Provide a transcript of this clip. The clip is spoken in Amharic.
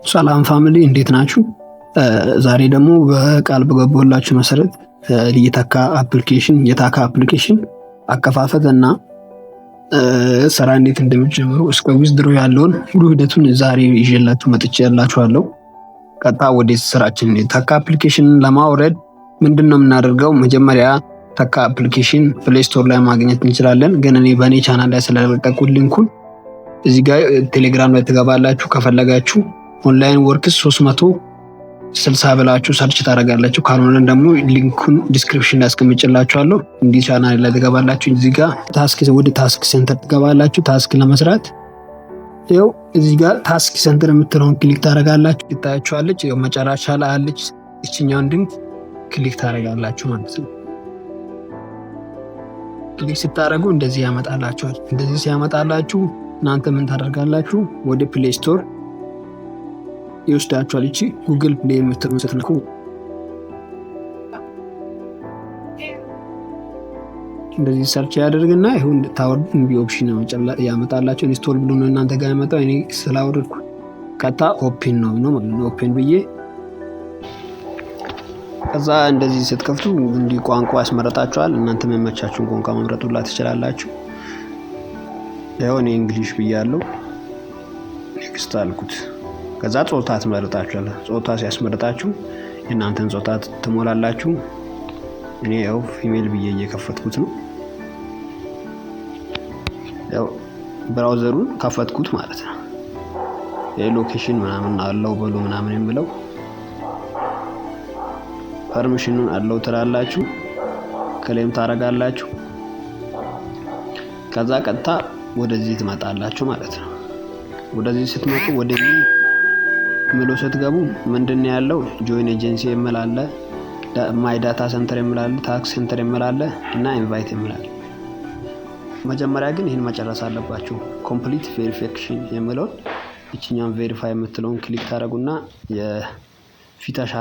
ሰላም ፋሚሊ እንዴት ናችሁ? ዛሬ ደግሞ በቃል በገባሁላችሁ መሰረት የታካ አፕሊኬሽን አከፋፈት እና ስራ እንዴት እንደሚጀምሩ እስከ ዊዝድሮ ያለውን ሙሉ ሂደቱን ዛሬ ይዤላችሁ መጥቻለሁ። ቀጥታ ወደ ስራችን ታካ አፕሊኬሽን ለማውረድ ምንድነው የምናደርገው? መጀመሪያ ታካ አፕሊኬሽን ፕሌይ ስቶር ላይ ማግኘት እንችላለን። ግን እኔ በኔ ቻናል ላይ ስለለቀኩት ሊንኩን እዚህ ጋር ቴሌግራም ላይ ትገባላችሁ። ከፈለጋችሁ ኦንላይን ወርክስ 360 ብላችሁ ሰርች ታደርጋላችሁ። ካልሆነ ደግሞ ሊንኩን ዲስክሪፕሽን ላይ አስቀምጬላችኋለሁ። እንዲህ ቻናል ላይ ትገባላችሁ። እዚህ ጋር ወደ ታስክ ሴንተር ትገባላችሁ። ታስክ ለመስራት ይኸው እዚህ ጋር ታስክ ሴንተር የምትለውን ክሊክ ታደርጋላችሁ። ይታያችኋለች። ይኸው መጨረሻ ላይ አለች። እችኛውን ድንክ ክሊክ ታደርጋላችሁ ማለት ነው። ክሊክ ስታደርጉ እንደዚህ ያመጣላችኋል። እንደዚህ ሲያመጣላችሁ እናንተ ምን ታደርጋላችሁ? ወደ ፕሌይ ስቶር ይወስዳችኋል። እቺ ጉግል ፕሌይ የምትለውን ስትነኩ እንደዚህ ሰርች ያደርግና ይሁን ታወርዱ እንቢ ኦፕሽን ያመጣላችሁ። ኢንስቶል ብሎ ነው እናንተ ጋር ያመጣው። እኔ ስላወረድኩ ቀጣ ኦፕን ነው ማለት ነው። ኦፕን ብዬ ከዛ እንደዚህ ስትከፍቱ እንዲ ቋንቋ ያስመረጣችኋል። እናንተ መመቻችሁን ቋንቋ መምረጡላ ትችላላችሁ። ያው እኔ እንግሊሽ ብያለሁ። ኔክስት አልኩት። ከዛ ጾታ ትመርጣችኋል። ጾታ ሲያስመርጣችሁ እናንተን ጾታ ትሞላላችሁ። እኔ ያው ፊሜል ብዬ እየከፈትኩት ነው። ያው ብራውዘሩን ከፈትኩት ማለት ነው። የሎኬሽን ምናምን አለው በሉ ምናምን የሚለው ፐርሚሽኑን አለው ትላላችሁ። ክሌም ታረጋላችሁ። ከዛ ቀጥታ ወደዚህ ትመጣላችሁ ማለት ነው። ወደዚህ ስትመጡ ወደዚህ ምሎ ስትገቡ ምንድነው ያለው? ጆይን ኤጀንሲ የምላለ ማይ ዳታ ሴንተር የምላለ ታክስ ሴንተር የምላለ እና ኢንቫይት የምላለ። መጀመሪያ ግን ይሄን መጨረስ አለባችሁ። ኮምፕሊት ቬሪፊኬሽን የምለውን እቺኛን ቬሪፋይ የምትለውን ክሊክ ታረጉና የፊት